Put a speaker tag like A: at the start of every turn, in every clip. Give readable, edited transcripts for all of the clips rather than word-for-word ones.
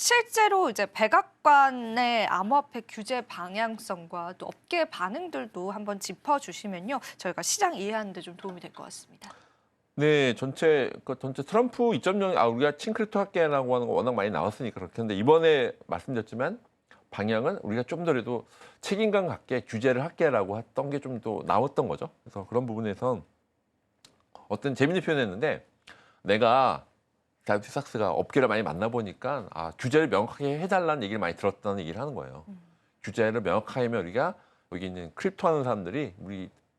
A: 실제로 이제 백악관의 암호화폐 규제 방향성과 또 업계 반응들도 한번 짚어주시면요. 저희가 시장 이해하는 데 좀 도움이 될 것 같습니다.
B: 네, 전체 트럼프 2.0 우리가 친크립토 할게라고 하는 거 워낙 많이 나왔으니까 그렇겠는데 이번에 말씀드렸지만 방향은 우리가 좀 더라도 책임감 갖게 규제를 할게라고 했던 게 좀 더 나왔던 거죠. 그래서 그런 부분에선 어떤 재밌는 표현했는데 내가 다비드 삭스가 업계를 많이 만나보니까 규제를 명확하게 해달라는 얘기를 많이 들었다는 얘기를 하는 거예요. 규제를 명확하게 하면 우리가 여기 있는 크립토 하는 사람들이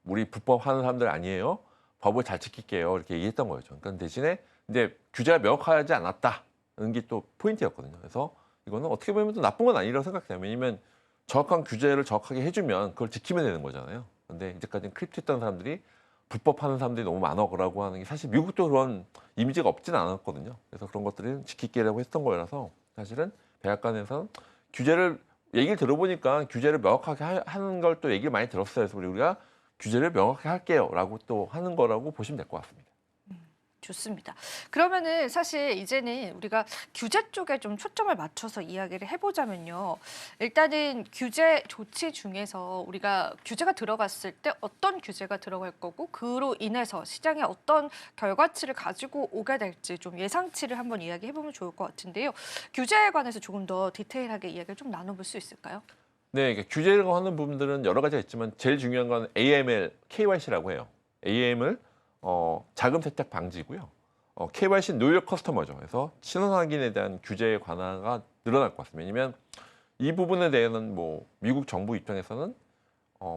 B: 우리 불법 하는 사람들 아니에요. 법을 잘 지킬게요. 이렇게 얘기했던 거죠. 그러니까 대신에 이제 규제가 명확하지 않았다는 게 또 포인트였거든요. 그래서 이거는 어떻게 보면 또 나쁜 건 아니라고 생각해요. 왜냐면 정확한 규제를 정확하게 해주면 그걸 지키면 되는 거잖아요. 근데 이제까지는 크립토 했던 사람들이 불법 하는 사람들이 너무 많아라고 하는 게 사실 미국도 그런 이미지가 없진 않았거든요. 그래서 그런 것들은 지킬게라고 했던 거라서 사실은 백악관에서는 규제를 얘기를 들어보니까 규제를 명확하게 하는 걸 또 얘기를 많이 들었어요. 그래서 우리가 규제를 명확하게 할게요라고 또 하는 거라고 보시면 될 것 같습니다.
A: 좋습니다. 그러면은 사실 이제는 우리가 규제 쪽에 좀 초점을 맞춰서 이야기를 해보자면요. 일단은 규제 조치 중에서 우리가 규제가 들어갔을 때 어떤 규제가 들어갈 거고 그로 인해서 시장에 어떤 결과치를 가지고 오게 될지 좀 예상치를 한번 이야기해보면 좋을 것 같은데요. 규제에 관해서 조금 더 디테일하게 이야기를 좀 나눠볼 수 있을까요?
B: 네, 규제를 하는 부분들은 여러 가지가 있지만 제일 중요한 건 AML, KYC라고 해요. AM을 자금 세탁 방지고요. KYC 노유력 커스터머죠. 그래서 신원 확인에 대한 규제 관화가 늘어날 것 같습니다. 왜냐하면 이 부분에 대해서는 뭐 미국 정부 입장에서는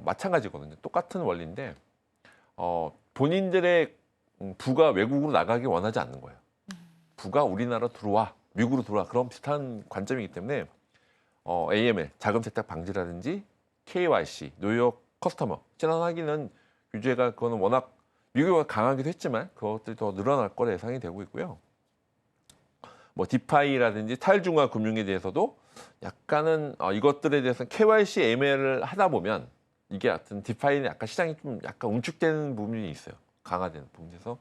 B: 마찬가지거든요. 똑같은 원리인데 본인들의 부가 외국으로 나가기 원하지 않는 거예요. 부가 우리나라 들어와, 미국으로 들어와 그런 비슷한 관점이기 때문에 AML 자금 세탁 방지라든지 KYC 노유력 커스터머 신원 확인은 규제가 그거는 워낙 미국이 강하기도 했지만 그것들이 더 늘어날 거라 예상이 되고 있고요. 뭐 디파이라든지 탈중앙 금융에 대해서도 약간은 이것들에 대해서는 KYC, AML을 하다 보면 이게 하여튼 디파이는 약간 시장이 좀 약간 움축되는 부분이 있어요. 강화되는 부분에서.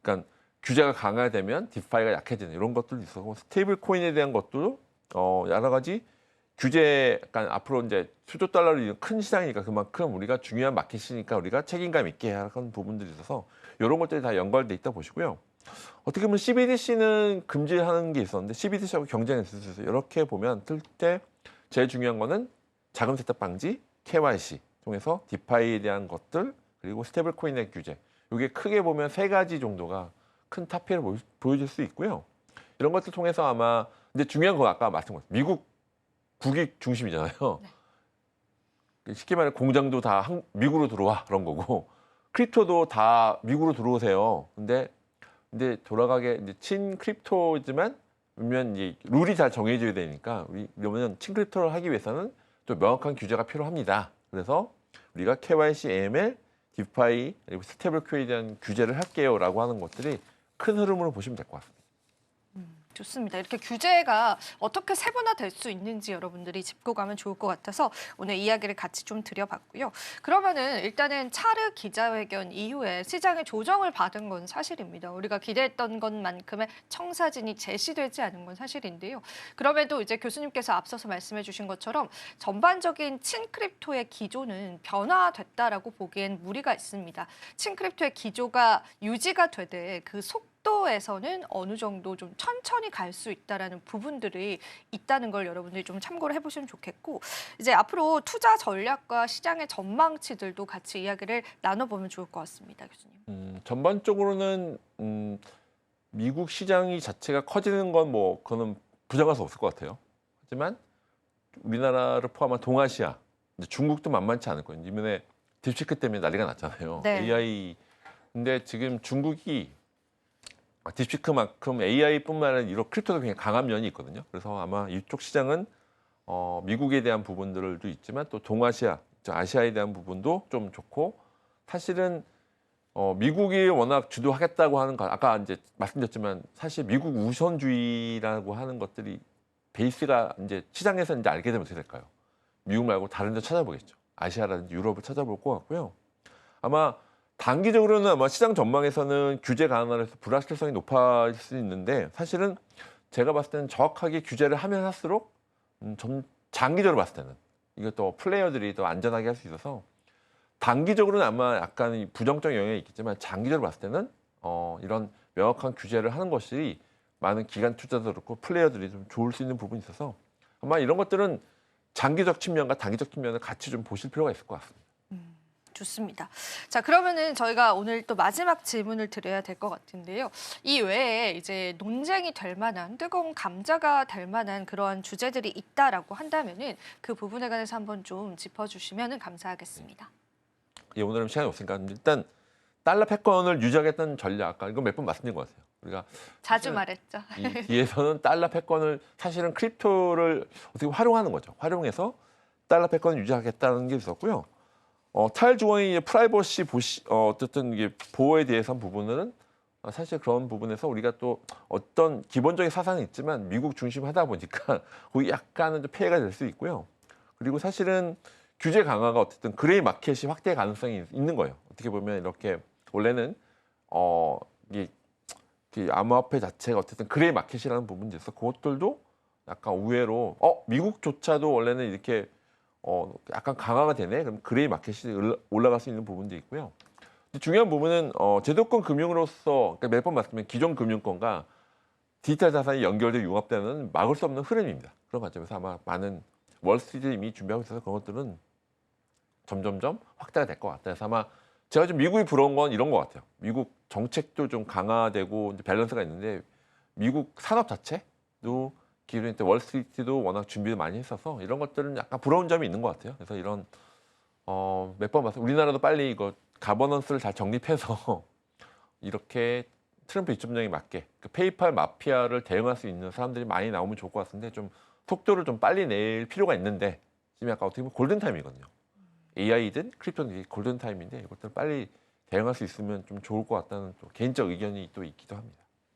B: 그러니까 규제가 강화되면 디파이가 약해지는 이런 것들도 있었고 스테이블 코인에 대한 것도 여러 가지 규제 약간 앞으로 이제 수조 달러를 큰 시장이니까 그만큼 우리가 중요한 마켓이니까 우리가 책임감 있게 하는 부분들이 있어서 이런 것들이 다 연관돼 있다 보시고요. 어떻게 보면 CBDC는 금지하는 게 있었는데 CBDC하고 경쟁이 있어서 이렇게 보면 틀 때 제일 중요한 거는 자금 세탁 방지, KYC 통해서 디파이에 대한 것들 그리고 스테이블 코인의 규제. 이게 크게 보면 세 가지 정도가 큰 타피를 보여줄 수 있고요. 이런 것들 통해서 아마 근데 중요한 건 아까 말씀드린 미국 국익 중심이잖아요. 네. 쉽게 말해 공장도 다 미국으로 들어와 그런 거고 크립토도 다 미국으로 들어오세요. 근데 돌아가게 이제 친 크립토지만 그러면 이제 룰이 잘 정해져야 되니까 그러면 친 크립토를 하기 위해서는 또 명확한 규제가 필요합니다. 그래서 우리가 KYC, AML, 디파이 그리고 스테이블 코인에 대한 규제를 할게요라고 하는 것들이 큰 흐름으로 보시면 될 것 같습니다.
A: 좋습니다. 이렇게 규제가 어떻게 세분화될 수 있는지 여러분들이 짚고 가면 좋을 것 같아서 오늘 이야기를 같이 좀 드려봤고요. 그러면은 일단은 차르 기자회견 이후에 시장의 조정을 받은 건 사실입니다. 우리가 기대했던 것만큼의 청사진이 제시되지 않은 건 사실인데요. 그럼에도 이제 교수님께서 앞서서 말씀해 주신 것처럼 전반적인 친크립토의 기조는 변화됐다라고 보기엔 무리가 있습니다. 친크립토의 기조가 유지가 되되 그 속도에서는 어느 정도 좀 천천히 갈 수 있다라는 부분들이 있다는 걸 여러분들이 좀 참고를 해보시면 좋겠고 이제 앞으로 투자 전략과 시장의 전망치들도 같이 이야기를 나눠보면 좋을 것 같습니다, 교수님.
B: 전반적으로는 미국 시장이 자체가 커지는 건 뭐 그거는 부정할 수 없을 것 같아요. 하지만 우리나라를 포함한 동아시아, 이제 중국도 만만치 않을 거예요. 이번에 딥시크 때문에 난리가 났잖아요.
A: 네.
B: AI. 근데 지금 중국이 딥시크만큼 AI뿐만 아니라 이런 크립토도 굉장히 강한 면이 있거든요. 그래서 아마 이쪽 시장은 미국에 대한 부분들도 있지만 또 동아시아, 아시아에 대한 부분도 좀 좋고 사실은 미국이 워낙 주도하겠다고 하는 거 아까 이제 말씀드렸지만 사실 미국 우선주의라고 하는 것들이 베이스가 이제 시장에서 이제 알게 되면 어떻게 될까요? 미국 말고 다른 데 찾아보겠죠. 아시아라든지 유럽을 찾아볼 것 같고요. 아마 단기적으로는 아마 시장 전망에서는 규제 강화를 해서 불확실성이 높아질 수 있는데 사실은 제가 봤을 때는 정확하게 규제를 하면 할수록 좀 장기적으로 봤을 때는 이것도 플레이어들이 더 안전하게 할 수 있어서 단기적으로는 아마 약간 이 부정적 영향이 있겠지만 장기적으로 봤을 때는 이런 명확한 규제를 하는 것이 많은 기관 투자자도 그렇고 플레이어들이 좀 좋을 수 있는 부분이 있어서 아마 이런 것들은 장기적 측면과 단기적 측면을 같이 좀 보실 필요가 있을 것 같습니다.
A: 좋습니다. 자, 그러면은 저희가 오늘 또 마지막 질문을 드려야 될 것 같은데요. 이 외에 이제 논쟁이 될 만한 뜨거운 감자가 될 만한 그러한 주제들이 있다라고 한다면은 그 부분에 관해서 한번 좀 짚어주시면 감사하겠습니다.
B: 예, 오늘은 시간이 없으니까 일단 달러 패권을 유지하겠다는 전략, 아까 이거 몇 번 말씀드린 것 같아요. 우리가
A: 자주 말했죠.
B: 이 뒤에서는 달러 패권을 사실은 크립토를 어떻게 활용하는 거죠. 활용해서 달러 패권을 유지하겠다는 게 있었고요. 탈중앙의 이제 프라이버시 어쨌든 이게 보호에 대해서 한 부분은 사실 그런 부분에서 우리가 또 어떤 기본적인 사상은 있지만 미국 중심하다 보니까 거기 약간은 좀 폐해가 될 수 있고요. 그리고 사실은 규제 강화가 어쨌든 그레이 마켓이 확대 가능성이 있는 거예요. 어떻게 보면 이렇게 원래는 이게 암호화폐 자체가 어쨌든 그레이 마켓이라는 부분이 있어서 그것들도 약간 의외로 미국조차도 원래는 이렇게 약간 강화가 되네. 그럼 그레이 마켓이 올라갈 수 있는 부분도 있고요. 근데 중요한 부분은 제도권 금융으로서 그러니까 몇 번 말씀드린 기존 금융권과 디지털 자산이 연결되어 융합되는 막을 수 없는 흐름입니다. 그런 관점에서 아마 많은 월스트리트 이미 준비하고 있어서 그런 것들은 점점점 확대가 될 것 같아요. 그래서 아마 제가 좀 미국이 부러운 건 이런 것 같아요. 미국 정책도 좀 강화되고 이제 밸런스가 있는데 미국 산업 자체도 기존에 월스트리트도 워낙 준비를 많이 했어서 이런 것들은 약간 부러운 점이 있는 것 같아요. 그래서 이런 몇 번 봤어요. 우리나라도 빨리 이거 가버넌스를 잘 정립해서 이렇게 트럼프 2.0에 맞게 그 페이팔 마피아를 대응할 수 있는 사람들이 많이 나오면 좋을 것 같은데 좀 속도를 좀 빨리 낼 필요가 있는데 지금 약간 어떻게 보면 골든 타임이거든요. AI든 크립토든 골든 타임인데 이것들 빨리 대응할 수 있으면 좀 좋을 것 같다는 또 개인적 의견이 또 있기도 합니다.